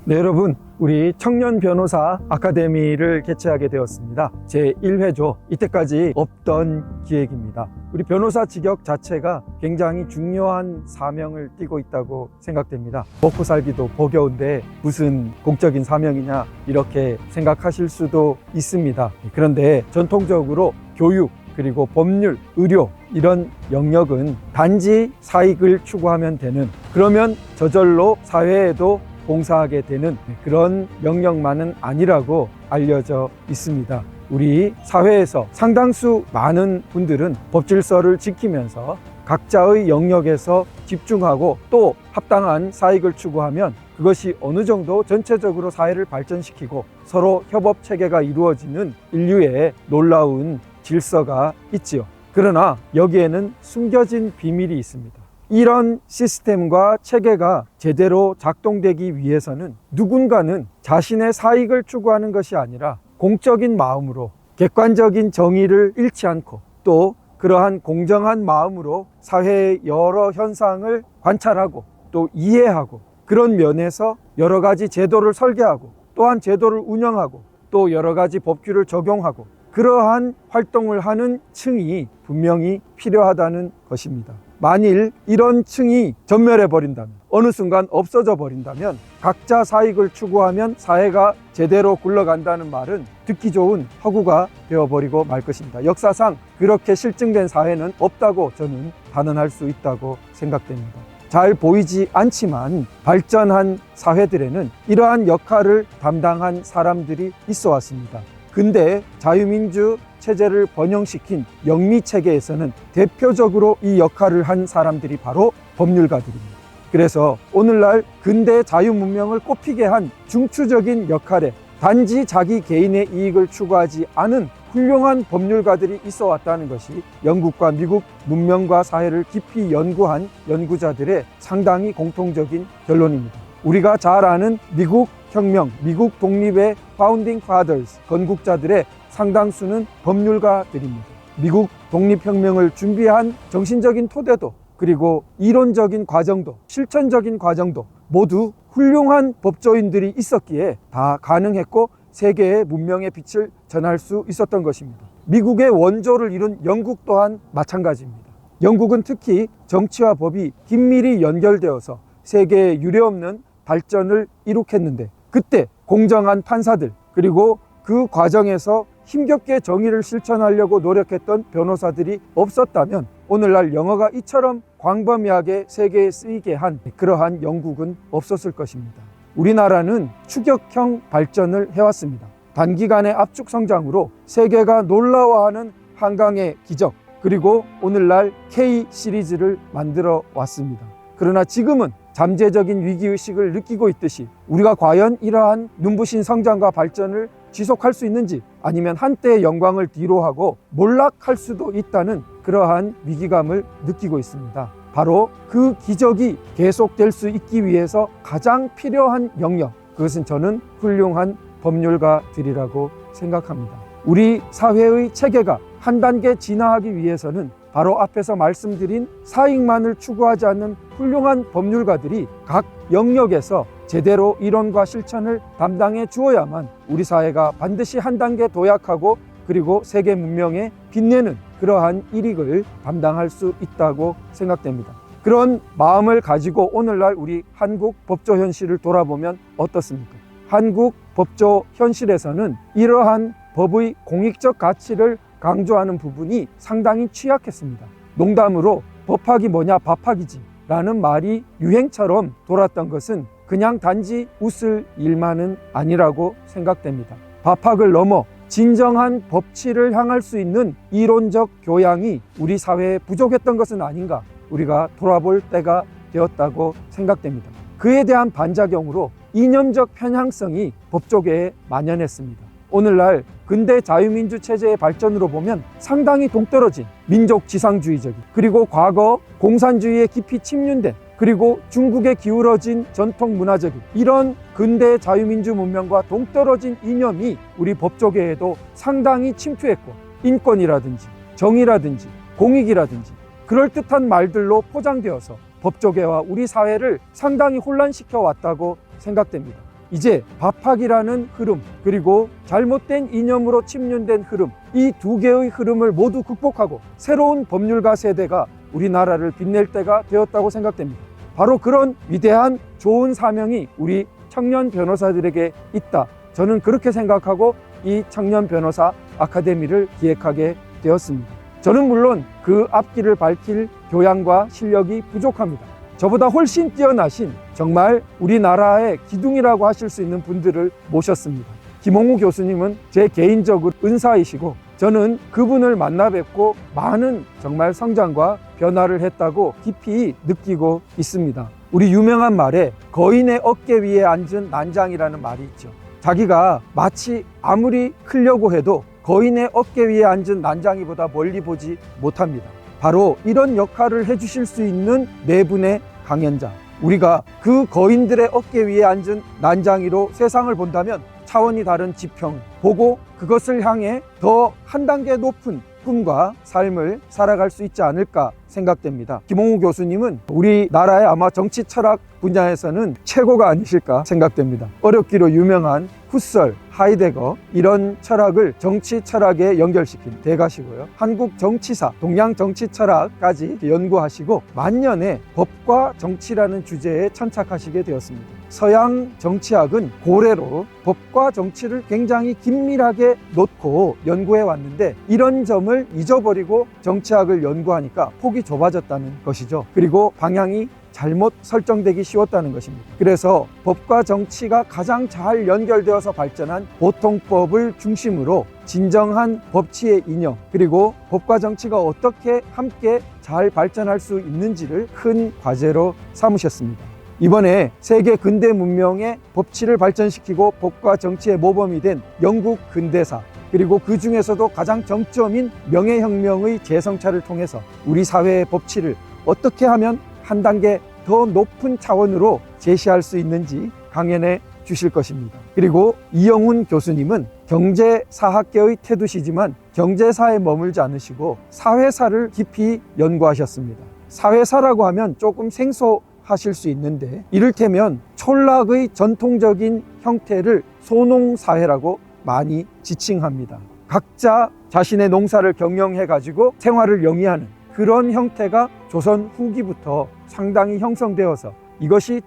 네, 여러분, 우리 청년 변호사 아카데미를 개최하게 되었습니다. 제1회죠. 이때까지 없던 기획입니다. 우리 변호사 직역 자체가 굉장히 중요한 사명을 띠고 있다고 생각됩니다. 먹고 살기도 버겨운데 무슨 공적인 사명이냐 이렇게 생각하실 수도 있습니다. 그런데 전통적으로 교육, 그리고 법률, 의료 이런 영역은 단지 사익을 추구하면 되는, 그러면 저절로 사회에도 봉사하게 되는 그런 영역만은 아니라고 알려져 있습니다. 우리 사회에서 상당수 많은 분들은 법질서를 지키면서 각자의 영역에서 집중하고 또 합당한 사익을 추구하면 그것이 어느 정도 전체적으로 사회를 발전시키고 서로 협업 체계가 이루어지는 인류의 놀라운 질서가 있지요. 그러나 여기에는 숨겨진 비밀이 있습니다. 이런 시스템과 체계가 제대로 작동되기 위해서는 누군가는 자신의 사익을 추구하는 것이 아니라 공적인 마음으로 객관적인 정의를 잃지 않고 또 그러한 공정한 마음으로 사회의 여러 현상을 관찰하고 또 이해하고 그런 면에서 여러 가지 제도를 설계하고 또한 제도를 운영하고 또 여러 가지 법규를 적용하고 그러한 활동을 하는 층이 분명히 필요하다는 것입니다. 만일 이런 층이 전멸해 버린다면, 어느 순간 없어져 버린다면 각자 사익을 추구하면 사회가 제대로 굴러간다는 말은 듣기 좋은 허구가 되어버리고 말 것입니다. 역사상 그렇게 실증된 사회는 없다고 저는 단언할 수 있다고 생각됩니다. 잘 보이지 않지만 발전한 사회들에는 이러한 역할을 담당한 사람들이 있어 왔습니다. 근대 자유민주 체제를 번영시킨 영미체계에서는 대표적으로 이 역할을 한 사람들이 바로 법률가들입니다. 그래서 오늘날 근대 자유문명을 꼽히게 한 중추적인 역할에 단지 자기 개인의 이익을 추구하지 않은 훌륭한 법률가들이 있어 왔다는 것이 영국과 미국 문명과 사회를 깊이 연구한 연구자들의 상당히 공통적인 결론입니다. 우리가 잘 아는 미국 혁명, 미국 독립의 파운딩 파더스, 건국자들의 상당수는 법률가들입니다. 미국 독립혁명을 준비한 정신적인 토대도 그리고 이론적인 과정도 실천적인 과정도 모두 훌륭한 법조인들이 있었기에 다 가능했고 세계의 문명의 빛을 전할 수 있었던 것입니다. 미국의 원조를 이룬 영국 또한 마찬가지입니다. 영국은 특히 정치와 법이 긴밀히 연결되어서 세계에 유례없는 발전을 이룩했는데 그때 공정한 판사들 그리고 그 과정에서 힘겹게 정의를 실천하려고 노력했던 변호사들이 없었다면 오늘날 영어가 이처럼 광범위하게 세계에 쓰이게 한 그러한 영국은 없었을 것입니다. 우리나라는 추격형 발전을 해왔습니다. 단기간의 압축 성장으로 세계가 놀라워하는 한강의 기적 그리고 오늘날 K 시리즈를 만들어 왔습니다. 그러나 지금은 잠재적인 위기의식을 느끼고 있듯이 우리가 과연 이러한 눈부신 성장과 발전을 지속할 수 있는지 아니면 한때의 영광을 뒤로하고 몰락할 수도 있다는 그러한 위기감을 느끼고 있습니다. 바로 그 기적이 계속될 수 있기 위해서 가장 필요한 영역, 그것은 저는 훌륭한 법률가들이라고 생각합니다. 우리 사회의 체계가 한 단계 진화하기 위해서는 바로 앞에서 말씀드린 사익만을 추구하지 않는 훌륭한 법률가들이 각 영역에서 제대로 이론과 실천을 담당해 주어야만 우리 사회가 반드시 한 단계 도약하고 그리고 세계 문명에 빛내는 그러한 일익을 담당할 수 있다고 생각됩니다. 그런 마음을 가지고 오늘날 우리 한국 법조 현실을 돌아보면 어떻습니까? 한국 법조 현실에서는 이러한 법의 공익적 가치를 강조하는 부분이 상당히 취약했습니다. 농담으로 법학이 뭐냐 밥학이지 라는 말이 유행처럼 돌았던 것은 그냥 단지 웃을 일만은 아니라고 생각됩니다. 밥학을 넘어 진정한 법치를 향할 수 있는 이론적 교양이 우리 사회에 부족했던 것은 아닌가 우리가 돌아볼 때가 되었다고 생각됩니다. 그에 대한 반작용으로 이념적 편향성이 법조계에 만연했습니다. 오늘날 근대 자유민주 체제의 발전으로 보면 상당히 동떨어진 민족 지상주의적인 그리고 과거 공산주의에 깊이 침륜된 그리고 중국에 기울어진 전통 문화적인 이런 근대 자유민주 문명과 동떨어진 이념이 우리 법조계에도 상당히 침투했고 인권이라든지 정의라든지 공익이라든지 그럴듯한 말들로 포장되어서 법조계와 우리 사회를 상당히 혼란시켜 왔다고 생각됩니다. 이제 밥학이라는 흐름, 그리고 잘못된 이념으로 침륜된 흐름, 이 두 개의 흐름을 모두 극복하고 새로운 법률가 세대가 우리나라를 빛낼 때가 되었다고 생각됩니다. 바로 그런 위대한 좋은 사명이 우리 청년 변호사들에게 있다. 저는 그렇게 생각하고 이 청년 변호사 아카데미를 기획하게 되었습니다. 저는 물론 그 앞길을 밝힐 교양과 실력이 부족합니다. 저보다 훨씬 뛰어나신 정말 우리나라의 기둥이라고 하실 수 있는 분들을 모셨습니다. 김홍우 교수님은 제 개인적으로 은사이시고 저는 그분을 만나 뵙고 많은 정말 성장과 변화를 했다고 깊이 느끼고 있습니다. 우리 유명한 말에 거인의 어깨 위에 앉은 난장이라는 말이 있죠. 자기가 마치 아무리 크려고 해도 거인의 어깨 위에 앉은 난장이보다 멀리 보지 못합니다. 바로 이런 역할을 해주실 수 있는 네 분의 강연자, 우리가 그 거인들의 어깨 위에 앉은 난장이로 세상을 본다면 차원이 다른 지평 보고 그것을 향해 더 한 단계 높은 꿈과 삶을 살아갈 수 있지 않을까 생각됩니다. 김홍우 교수님은 우리나라의 아마 정치 철학 분야에서는 최고가 아니실까 생각됩니다. 어렵기로 유명한 후설, 하이데거 이런 철학을 정치 철학에 연결시킨 대가시고요. 한국 정치사, 동양 정치 철학까지 연구하시고 만년에 법과 정치라는 주제에 천착하시게 되었습니다. 서양 정치학은 고래로 법과 정치를 굉장히 긴밀하게 놓고 연구해 왔는데 이런 점을 잊어버리고 정치학을 연구하니까 폭이 좁아졌다는 것이죠. 그리고 방향이 잘못 설정되기 쉬웠다는 것입니다. 그래서 법과 정치가 가장 잘 연결되어서 발전한 보통법을 중심으로 진정한 법치의 이념, 그리고 법과 정치가 어떻게 함께 잘 발전할 수 있는지를 큰 과제로 삼으셨습니다. 이번에 세계 근대 문명의 법치를 발전시키고 법과 정치의 모범이 된 영국 근대사, 그리고 그 중에서도 가장 정점인 명예혁명의 재성찰을 통해서 우리 사회의 법치를 어떻게 하면 한 단계 더 높은 차원으로 제시할 수 있는지 강연해 주실 것입니다. 그리고 이영훈 교수님은 경제사학계의 태두시지만 경제사에 머물지 않으시고 사회사를 깊이 연구하셨습니다. 사회사라고 하면 조금 생소하실 수 있는데 이를테면 촌락의 전통적인 형태를 소농사회라고 많이 지칭합니다. 각자 자신의 농사를 경영해 가지고 생활을 영위하는 그런 형태가 조선 후기부터 상당히 형성되어서 이것이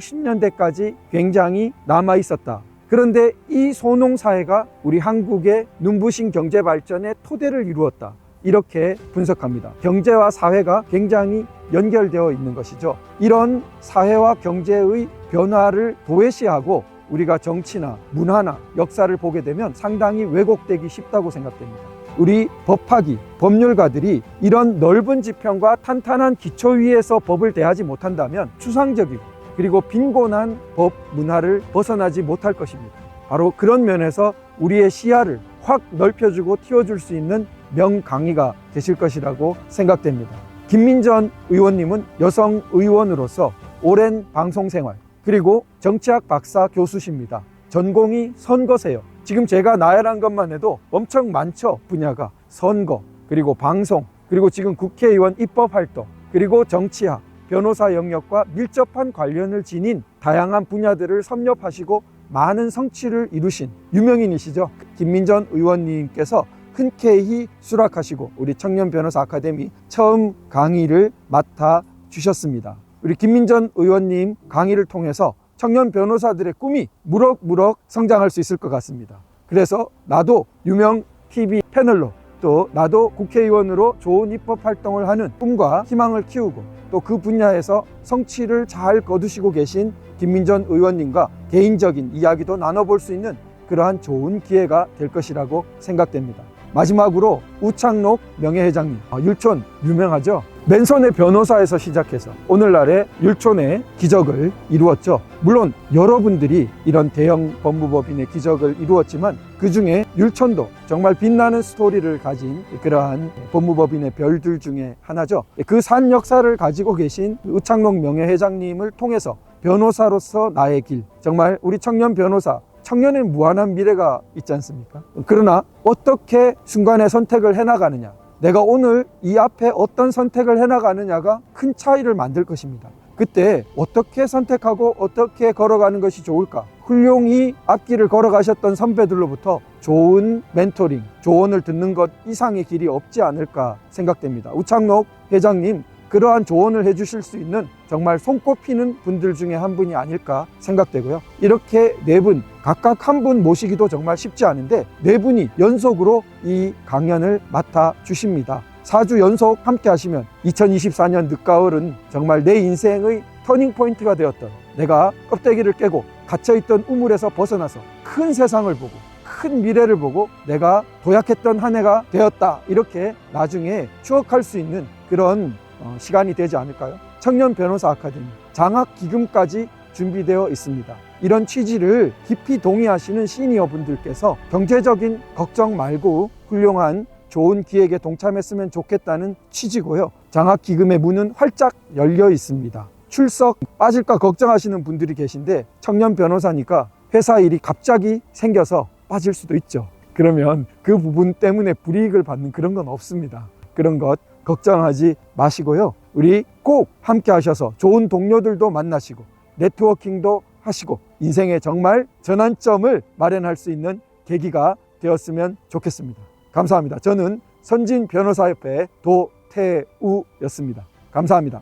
1960년대까지 굉장히 남아 있었다. 그런데 이 소농사회가 우리 한국의 눈부신 경제 발전의 토대를 이루었다. 이렇게 분석합니다. 경제와 사회가 굉장히 연결되어 있는 것이죠. 이런 사회와 경제의 변화를 도외시하고 우리가 정치나 문화나 역사를 보게 되면 상당히 왜곡되기 쉽다고 생각됩니다. 우리 법학이, 법률가들이 이런 넓은 지평과 탄탄한 기초 위에서 법을 대하지 못한다면 추상적이고 그리고 빈곤한 법 문화를 벗어나지 못할 것입니다. 바로 그런 면에서 우리의 시야를 확 넓혀주고 틔워줄 수 있는 명강의가 되실 것이라고 생각됩니다. 김민전 의원님은 여성 의원으로서 오랜 방송생활, 그리고 정치학 박사 교수십니다. 전공이 선거세요. 지금 제가 나열한 것만 해도 엄청 많죠. 분야가 선거, 그리고 방송, 그리고 지금 국회의원 입법활동, 그리고 정치학, 변호사 영역과 밀접한 관련을 지닌 다양한 분야들을 섭렵하시고 많은 성취를 이루신 유명인이시죠. 김민전 의원님께서 흔쾌히 수락하시고 우리 청년 변호사 아카데미 처음 강의를 맡아 주셨습니다. 우리 김민전 의원님 강의를 통해서 청년 변호사들의 꿈이 무럭무럭 성장할 수 있을 것 같습니다. 그래서 나도 유명 TV 패널로, 또 나도 국회의원으로 좋은 입법 활동을 하는 꿈과 희망을 키우고 또 그 분야에서 성취를 잘 거두시고 계신 김민전 의원님과 개인적인 이야기도 나눠볼 수 있는 그러한 좋은 기회가 될 것이라고 생각됩니다. 마지막으로 우창록 명예회장님, 율촌 유명하죠? 맨손의 변호사에서 시작해서 오늘날의 율촌의 기적을 이루었죠. 물론 여러분들이 이런 대형 법무법인의 기적을 이루었지만 그 중에 율촌도 정말 빛나는 스토리를 가진 그러한 법무법인의 별들 중에 하나죠. 그 산 역사를 가지고 계신 우창록 명예회장님을 통해서 변호사로서 나의 길, 정말 우리 청년 변호사, 청년의 무한한 미래가 있지 않습니까? 그러나 어떻게 순간의 선택을 해나가느냐, 내가 오늘 이 앞에 어떤 선택을 해나가느냐가 큰 차이를 만들 것입니다. 그때 어떻게 선택하고 어떻게 걸어가는 것이 좋을까? 훌륭히 앞길을 걸어가셨던 선배들로부터 좋은 멘토링, 조언을 듣는 것 이상의 길이 없지 않을까 생각됩니다. 우창록 회장님, 그러한 조언을 해주실 수 있는 정말 손꼽히는 분들 중에 한 분이 아닐까 생각되고요. 이렇게 네 분, 각각 한 분 모시기도 정말 쉽지 않은데 네 분이 연속으로 이 강연을 맡아주십니다. 4주 연속 함께 하시면 2024년 늦가을은 정말 내 인생의 터닝포인트가 되었던, 내가 껍데기를 깨고 갇혀있던 우물에서 벗어나서 큰 세상을 보고 큰 미래를 보고 내가 도약했던 한 해가 되었다, 이렇게 나중에 추억할 수 있는 그런 시간이 되지 않을까요? 청년 변호사 아카데미 장학 기금까지 준비되어 있습니다. 이런 취지를 깊이 동의하시는 시니어 분들께서 경제적인 걱정 말고 훌륭한 좋은 기획에 동참했으면 좋겠다는 취지고요. 장학 기금의 문은 활짝 열려 있습니다. 출석 빠질까 걱정하시는 분들이 계신데 청년 변호사니까 회사 일이 갑자기 생겨서 빠질 수도 있죠. 그러면 그 부분 때문에 불이익을 받는 그런 건 없습니다. 그런 것 걱정하지 마시고요. 우리 꼭 함께 하셔서 좋은 동료들도 만나시고 네트워킹도 하시고 인생의 정말 전환점을 마련할 수 있는 계기가 되었으면 좋겠습니다. 감사합니다. 저는 선진 변호사협회 도태우였습니다. 감사합니다.